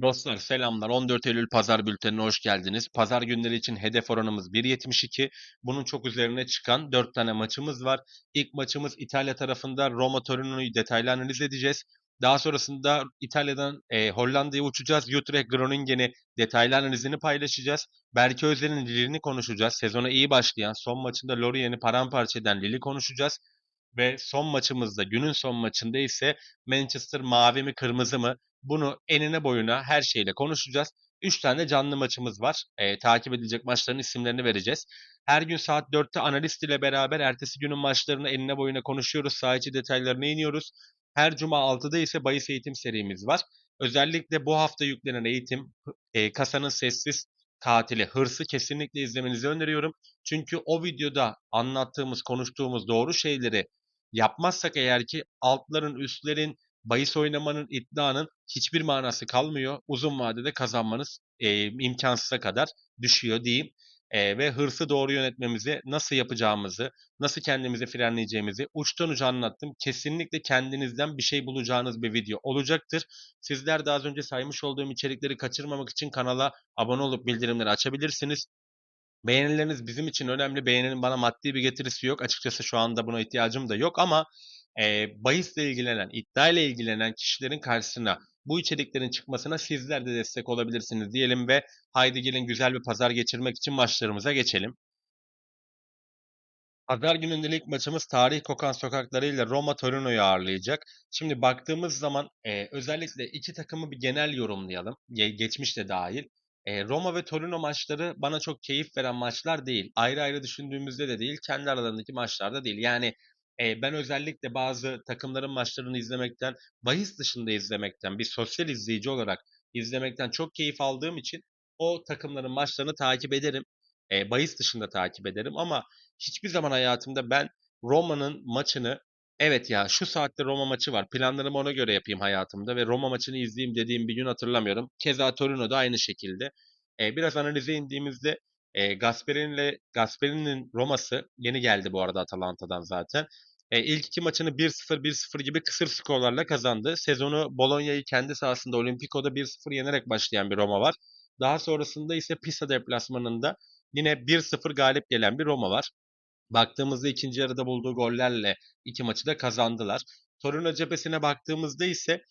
Dostlar selamlar. 14 Eylül Pazar bültenine hoş geldiniz. Pazar günleri için hedef oranımız 1.72. Bunun çok üzerine çıkan 4 tane maçımız var. İlk maçımız İtalya tarafında Roma Torino'yu detaylı analiz edeceğiz. Daha sonrasında İtalya'dan Hollanda'ya uçacağız. Utrecht Groningen'i detaylı analizini paylaşacağız. Berke Özer'in Lille'ini konuşacağız. Sezona iyi başlayan son maçında Lorient'i paramparça eden Lille'i konuşacağız. Ve son maçımızda, günün son maçında ise Manchester mavi mi kırmızı mı? Bunu enine boyuna her şeyle konuşacağız. 3 tane canlı maçımız var. Takip edilecek maçların isimlerini vereceğiz. Her gün saat 4'te analist ile beraber ertesi günün maçlarını enine boyuna konuşuyoruz. Saha içi detaylarına iniyoruz. Her cuma 6'da ise bahis eğitim serimiz var. Özellikle bu hafta yüklenen eğitim kasanın sessiz katili hırsı kesinlikle izlemenizi öneriyorum. Çünkü o videoda anlattığımız, konuştuğumuz doğru şeyleri yapmazsak eğer ki altların, üstlerin, bahis oynamanın, iddianın hiçbir manası kalmıyor. Uzun vadede kazanmanız imkansıza kadar düşüyor diyeyim. Ve hırsı doğru yönetmemizi, nasıl yapacağımızı, nasıl kendimizi frenleyeceğimizi uçtan uca anlattım. Kesinlikle kendinizden bir şey bulacağınız bir video olacaktır. Sizler de az önce saymış olduğum içerikleri kaçırmamak için kanala abone olup bildirimleri açabilirsiniz. Beğenileriniz bizim için önemli. Beğeninin bana maddi bir getirisi yok. Açıkçası şu anda buna ihtiyacım da yok ama bahisle ilgilenen, iddia ile ilgilenen kişilerin karşısına bu içeriklerin çıkmasına sizler de destek olabilirsiniz diyelim ve haydi gelin güzel bir pazar geçirmek için maçlarımıza geçelim. Pazar gününde ilk maçımız tarih kokan sokaklarıyla Roma Torino'yu ağırlayacak. Şimdi baktığımız zaman özellikle iki takımı bir genel yorumlayalım. Geçmiş de dahil. Roma ve Torino maçları bana çok keyif veren maçlar değil. Ayrı ayrı düşündüğümüzde de değil, kendi aralarındaki maçlarda değil. Yani ben özellikle bazı takımların maçlarını izlemekten, bahis dışında izlemekten, bir sosyal izleyici olarak izlemekten çok keyif aldığım için o takımların maçlarını takip ederim. Bahis dışında takip ederim ama hiçbir zaman hayatımda ben Roma'nın maçını evet ya şu saatte Roma maçı var. Planlarımı ona göre yapayım hayatımda ve Roma maçını izleyeyim dediğim bir gün hatırlamıyorum. Keza Torino da aynı şekilde. Biraz analize indiğimizde Gasperini'nin Roma'sı yeni geldi bu arada Atalanta'dan zaten. İlk iki maçını 1-0 1-0 gibi kısır skorlarla kazandı. Sezonu Bologna'yı kendi sahasında Olimpiko'da 1-0 yenerek başlayan bir Roma var. Daha sonrasında ise Pisa deplasmanında yine 1-0 galip gelen bir Roma var. Baktığımızda ikinci yarıda bulduğu gollerle iki maçı da kazandılar. Torino cephesine baktığımızda ise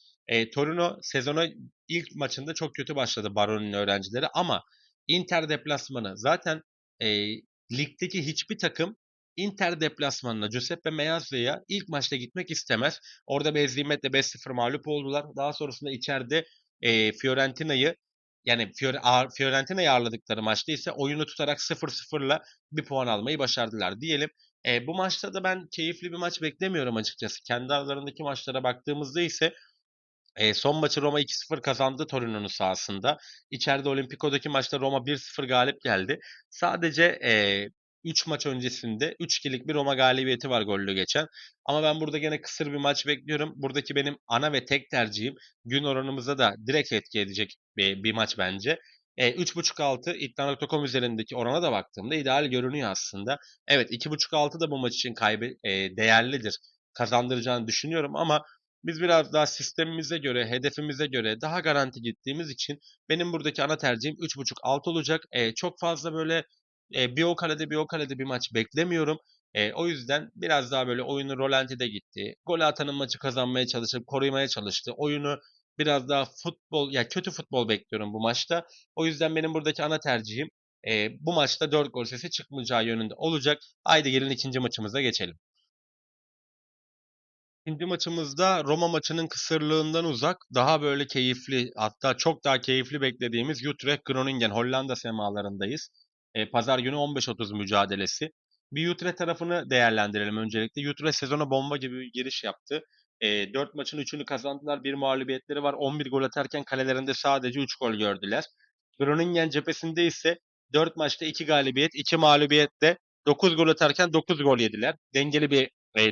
Torino sezona ilk maçında çok kötü başladı Baroni'nin öğrencileri ama Inter deplasmanı zaten e, ligdeki hiçbir takım Inter deplasmanına Giuseppe Meazzaca'ya ilk maçta gitmek istemez. Orada bir hezimetle 5-0 mağlup oldular. Daha sonrasında içeride Fiorentina'yı yani Fiorentina'yı ağırladıkları maçta ise oyunu tutarak 0-0'la bir puan almayı başardılar diyelim. Bu maçta da ben keyifli bir maç beklemiyorum açıkçası. Kendi aralarındaki maçlara baktığımızda ise son maçı Roma 2-0 kazandı Torino'nun sahasında. İçeride Olimpiko'daki maçta Roma 1-0 galip geldi. Sadece 3 maç öncesinde 3-2'lik bir Roma galibiyeti var gollü geçen. Ama ben burada gene kısır bir maç bekliyorum. Buradaki benim ana ve tek tercihim gün oranımıza da direkt etki edecek bir maç bence. 3.5 altı iddia.com üzerindeki orana da baktığımda ideal görünüyor aslında. Evet 2.5 altı da bu maç için değerlidir. Kazandıracağını düşünüyorum ama biz biraz daha sistemimize göre, hedefimize göre daha garanti gittiğimiz için benim buradaki ana tercihim 3.5 alt olacak. Çok fazla böyle bir o kalede bir o kalede bir maç beklemiyorum. O yüzden biraz daha böyle oyunu rolantide gitti. Gol atanın maçı kazanmaya çalışıp korumaya çalıştı. Oyunu biraz daha futbol, ya kötü futbol bekliyorum bu maçta. O yüzden benim buradaki ana tercihim bu maçta 4 gol sesi çıkmayacağı yönünde olacak. Haydi gelin ikinci maçımıza geçelim. İkinci maçımızda Roma maçının kısırlığından uzak, daha böyle keyifli, hatta çok daha keyifli beklediğimiz Utrecht Groningen Hollanda semalarındayız. Pazar günü 15.30 mücadelesi. Bir Utrecht tarafını değerlendirelim öncelikle. Utrecht sezona bomba gibi bir giriş yaptı. 4 maçın üçünü kazandılar. Bir mağlubiyetleri var. 11 gol atarken kalelerinde sadece 3 gol gördüler. Groningen cephesinde ise 4 maçta 2 galibiyet, 2 mağlubiyetle 9 gol atarken 9 gol yediler. Dengeli bir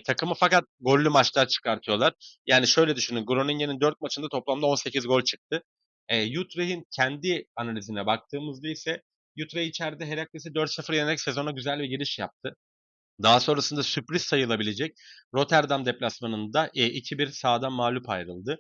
takımı fakat gollü maçlar çıkartıyorlar. Yani şöyle düşünün. Groningen'in 4 maçında toplamda 18 gol çıktı. Utrecht'in kendi analizine baktığımızda ise Utrecht içeride Herakles'i 4-0 yenerek sezona güzel bir giriş yaptı. Daha sonrasında sürpriz sayılabilecek Rotterdam deplasmanında 2-1 sahadan mağlup ayrıldı.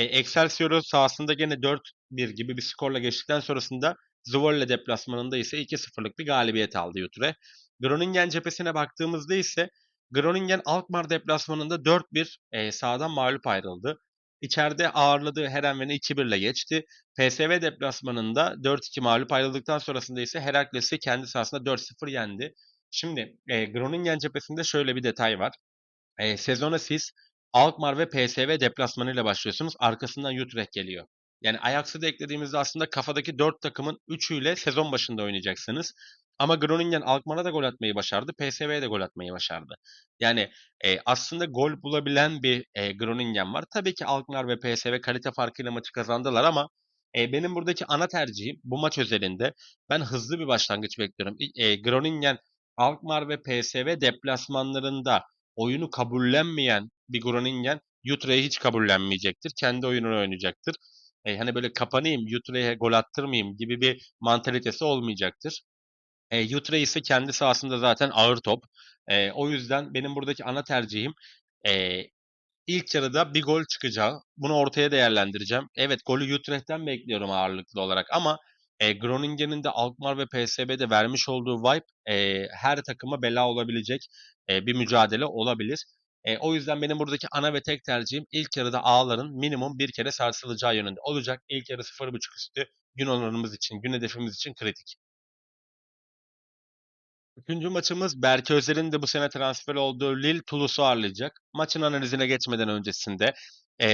Excelsior'u sahasında gene 4-1 gibi bir skorla geçtikten sonrasında Zwolle deplasmanında ise 2-0'lık bir galibiyet aldı Jutre. Groningen cephesine baktığımızda ise Groningen Alkmaar deplasmanında 4-1 sahadan mağlup ayrıldı. İçeride ağırladığı Heerenveen'i 2-1 ile geçti. PSV deplasmanında 4-2 mağlup ayrıldıktan sonrasında ise Herakles'i kendi sahasında 4-0 yendi. Şimdi Groningen cephesinde şöyle bir detay var. Sezona siz Alkmaar ve PSV deplasmanıyla başlıyorsunuz. Arkasından Utrecht geliyor. Yani Ajax'ı da eklediğimizde aslında kafadaki 4 takımın üçüyle sezon başında oynayacaksınız. Ama Groningen Alkmaar'a da gol atmayı başardı. PSV'ye de gol atmayı başardı. Yani aslında gol bulabilen bir Groningen var. Tabii ki Alkmaar ve PSV kalite farkıyla maçı kazandılar ama benim buradaki ana tercihim bu maç özelinde ben hızlı bir başlangıç bekliyorum. Groningen, Alkmaar ve PSV deplasmanlarında oyunu kabullenmeyen bir Groningen Utrecht'i hiç kabullenmeyecektir. Kendi oyununu oynayacaktır. Hani böyle kapanayım, Utrecht'e gol attırmayayım gibi bir mantalitesi olmayacaktır. Utrecht ise kendi sahasında zaten ağır top. O yüzden benim buradaki ana tercihim e, İlk yarıda bir gol çıkacağı. Bunu ortaya değerlendireceğim. Evet, golü Utrecht'ten bekliyorum ağırlıklı olarak ama Groningen'in de Alkmaar ve PSV'de vermiş olduğu vibe her takıma bela olabilecek bir mücadele olabilir. O yüzden benim buradaki ana ve tek tercihim ilk yarıda ağların minimum bir kere sarsılacağı yönünde olacak. İlk yarı 0.5 üstü gün oranımız için, gün hedefimiz için kritik. Üçüncü maçımız Berke Özer'in de bu sene transfer olduğu Lille Toulouse'u ağırlayacak. Maçın analizine geçmeden öncesinde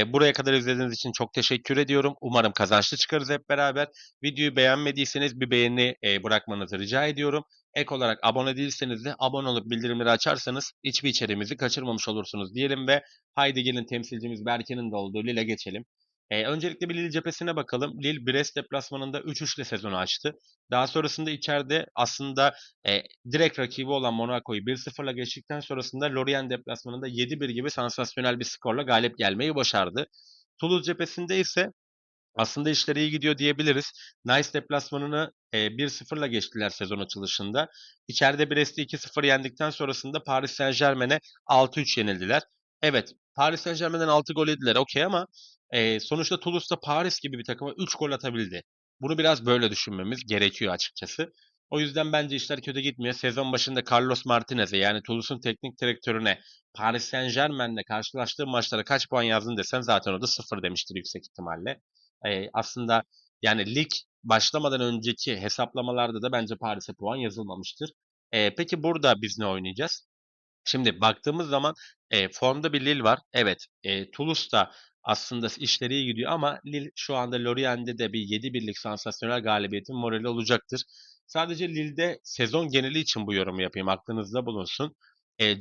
buraya kadar izlediğiniz için çok teşekkür ediyorum. Umarım kazançlı çıkarız hep beraber. Videoyu beğenmediyseniz bir beğeni bırakmanızı rica ediyorum. Ek olarak abone değilseniz de abone olup bildirimleri açarsanız hiçbir içeriğimizi kaçırmamış olursunuz diyelim ve haydi gelin temsilcimiz Berke'nin de olduğu Lille'e geçelim. Öncelikle bir Lille cephesine bakalım. Lille Brest deplasmanında 3-3 ile sezonu açtı. Daha sonrasında içeride aslında direkt rakibi olan Monaco'yu 1-0'la geçtikten sonrasında Lorient deplasmanında 7-1 gibi sansasyonel bir skorla galip gelmeyi başardı. Toulouse cephesinde ise aslında işleri iyi gidiyor diyebiliriz. Nice deplasmanını 1-0'la geçtiler sezon açılışında. İçeride Brest'i 2-0 yendikten sonrasında Paris Saint-Germain'e 6-3 yenildiler. Evet, Paris Saint-Germain'den 6 gol yediler okey ama sonuçta Toulouse da Paris gibi bir takıma 3 gol atabildi. Bunu biraz böyle düşünmemiz gerekiyor açıkçası. O yüzden bence işler kötü gitmiyor. Sezon başında Carlos Martinez'e yani Toulouse'un teknik direktörüne Paris Saint-Germain'le karşılaştığı maçlara kaç puan yazdın desen zaten o da 0 demiştir yüksek ihtimalle. Aslında yani lig başlamadan önceki hesaplamalarda da bence Paris'e puan yazılmamıştır. Peki burada biz ne oynayacağız? Şimdi baktığımız zaman formda bir Lille var. Evet, Toulouse da aslında işleri iyi gidiyor ama Lille şu anda Lorient'de de bir 7-1'lik sansasyonel galibiyetin morali olacaktır. Sadece Lille'de sezon geneli için bu yorumu yapayım, aklınızda bulunsun.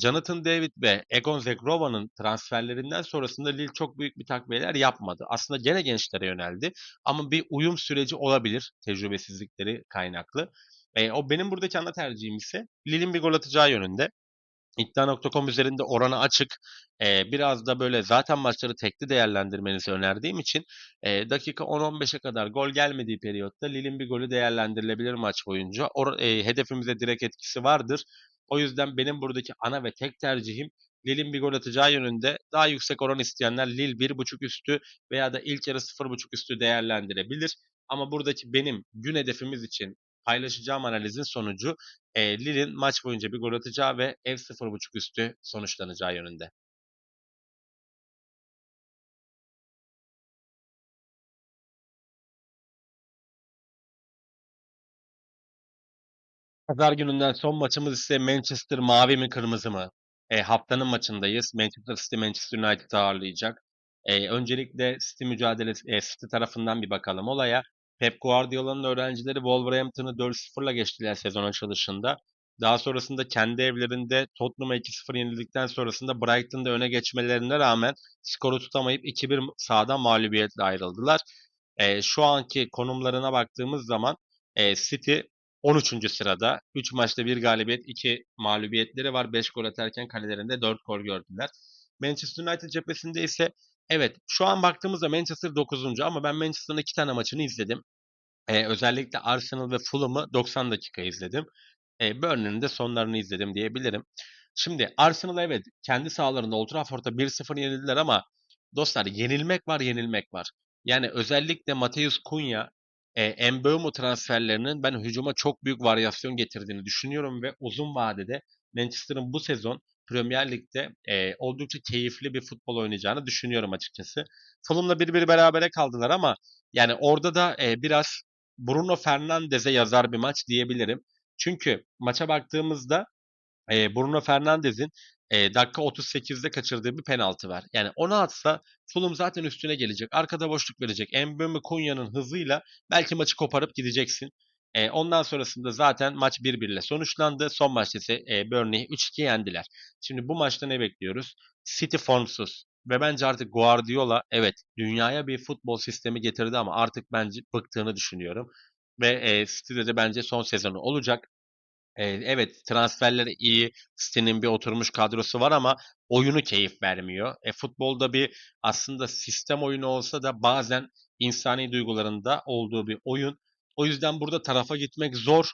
Jonathan David ve Egon Zegrova'nın transferlerinden sonrasında Lille çok büyük bir takviyeler yapmadı. Aslında gene gençlere yöneldi ama bir uyum süreci olabilir tecrübesizlikleri kaynaklı. O benim buradaki ana tercihim ise Lille'in bir gol atacağı yönünde. İddia.com üzerinde oranı açık. Biraz da böyle zaten maçları tekli değerlendirmenizi önerdiğim için dakika 10-15'e kadar gol gelmediği periyotta Lille'in bir golü değerlendirilebilir maç boyunca. Hedefimize direkt etkisi vardır. O yüzden benim buradaki ana ve tek tercihim Lille'in bir gol atacağı yönünde. Daha yüksek oran isteyenler Lille 1.5 üstü veya da ilk yarı 0.5 üstü değerlendirebilir. Ama buradaki benim gün hedefimiz için paylaşacağım analizin sonucu Lille'in maç boyunca bir gol atacağı ve ev 0.5 üstü sonuçlanacağı yönünde. Pazar gününden son maçımız ise Manchester mavi mi kırmızı mı? Haftanın maçındayız. Manchester City Manchester United'ı ağırlayacak. Öncelikle City mücadelesi, City tarafından bir bakalım olaya. Pep Guardiola'nın öğrencileri Wolverhampton'ı 4-0'la geçtiler sezon açılışında. Daha sonrasında kendi evlerinde Tottenham'a 2-0 yenildikten sonrasında Brighton'da öne geçmelerine rağmen skoru tutamayıp 2-1 sahadan mağlubiyetle ayrıldılar. Şu anki konumlarına baktığımız zaman City 13. sırada. 3 maçta bir galibiyet, 2 mağlubiyetleri var. 5 gol atarken kalelerinde 4 gol gördüler. Manchester United cephesinde ise evet şu an baktığımızda Manchester 9. ama ben Manchester'ın 2 tane maçını izledim. Özellikle Arsenal ve Fulham'ı 90 dakika izledim. Burnley'nin de sonlarını izledim diyebilirim. Şimdi Arsenal evet kendi sahalarında Old Trafford'da 1-0 yenildiler ama Dostlar yenilmek var, yenilmek var. Yani özellikle Matheus Cunha, Mbeumo transferlerinin ben hücuma çok büyük varyasyon getirdiğini düşünüyorum ve uzun vadede Manchester'ın bu sezon Premier Lig'de oldukça keyifli bir futbol oynayacağını düşünüyorum açıkçası. Fulham'la 1-1 berabere kaldılar ama yani orada da biraz Bruno Fernandes'e yazar bir maç diyebilirim. Çünkü maça baktığımızda Bruno Fernandes'in dakika 38'de kaçırdığı bir penaltı var. Yani onu atsa Fulham zaten üstüne gelecek. Arkada boşluk verecek. Mbeumo Kunya'nın hızıyla belki maçı koparıp gideceksin. Ondan sonrasında zaten maç 1-1 ile sonuçlandı. Son maçta ise Burnley'i 3-2 yendiler. Şimdi bu maçta ne bekliyoruz? City formsuz. Ve bence artık Guardiola evet dünyaya bir futbol sistemi getirdi ama artık bence bıktığını düşünüyorum. Ve City'de de bence son sezonu olacak. Evet transferleri iyi. City'nin bir oturmuş kadrosu var ama oyunu keyif vermiyor. Futbolda bir aslında sistem oyunu olsa da bazen insani duygularında olduğu bir oyun. O yüzden burada tarafa gitmek zor.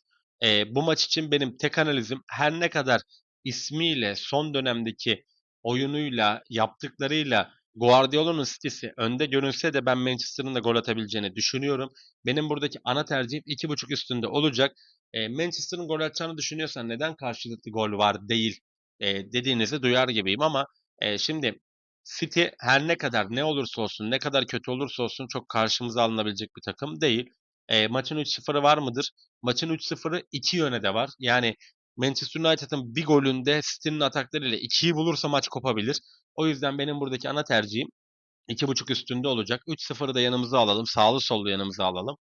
Bu maç için benim tek analizim her ne kadar ismiyle son dönemdeki oyunuyla yaptıklarıyla Guardiola'nın City'si önde görünse de ben Manchester'ın da gol atabileceğini düşünüyorum. Benim buradaki ana tercihim 2.5 üstünde olacak. Manchester'ın gol atacağını düşünüyorsan neden karşılıklı gol var değil dediğinizi duyar gibiyim ama şimdi City her ne kadar ne olursa olsun, ne kadar kötü olursa olsun çok karşımıza alınabilecek bir takım değil. Maçın 3-0'ı var mıdır? Maçın 3-0'ı iki yöne de var. Yani Manchester United'ın bir golünde City'nin ataklarıyla 2'yi bulursa maç kopabilir. O yüzden benim buradaki ana tercihim 2.5 üstünde olacak. 3-0'ı da yanımıza alalım. Sağlı sollu yanımıza alalım.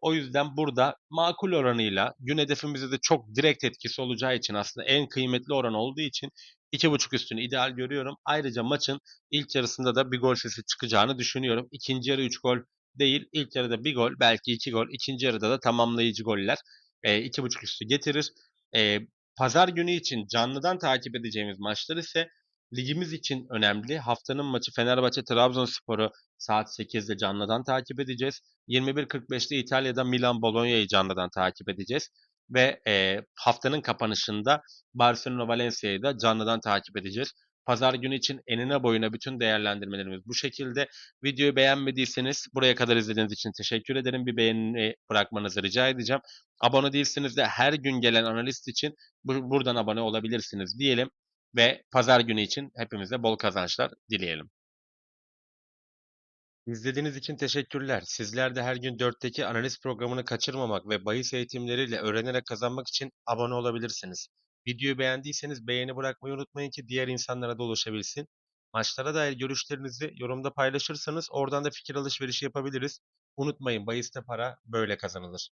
O yüzden burada makul oranıyla gün hedefimizde de çok direkt etkisi olacağı için aslında en kıymetli oran olduğu için 2.5 üstünü ideal görüyorum. Ayrıca maçın ilk yarısında da bir gol sesi çıkacağını düşünüyorum. İkinci yarı 3 gol değil. İlk yarıda bir gol, belki 2 gol. İkinci yarıda da tamamlayıcı goller 2.5 üstü getirir. Ee, Pazar günü için canlıdan takip edeceğimiz maçlar ise ligimiz için önemli. Haftanın maçı Fenerbahçe Trabzonspor'u saat 8'de canlıdan takip edeceğiz. 21.45'te İtalya'da Milan Bologna'yı canlıdan takip edeceğiz. Ve haftanın kapanışında Barcelona Valencia'yı da canlıdan takip edeceğiz. Pazar günü için enine boyuna bütün değerlendirmelerimiz bu şekilde. Videoyu beğenmediyseniz buraya kadar izlediğiniz için teşekkür ederim. Bir beğeni bırakmanızı rica edeceğim. Abone değilseniz de her gün gelen analist için buradan abone olabilirsiniz diyelim ve pazar günü için hepimize bol kazançlar dileyelim. İzlediğiniz için teşekkürler. Sizler de her gün 4'teki analiz programını kaçırmamak ve bahis eğitimleriyle öğrenerek kazanmak için abone olabilirsiniz. Videoyu beğendiyseniz beğeni bırakmayı unutmayın ki diğer insanlara da ulaşabilsin. Maçlara dair görüşlerinizi yorumda paylaşırsanız oradan da fikir alışverişi yapabiliriz. Unutmayın bahiste para böyle kazanılır.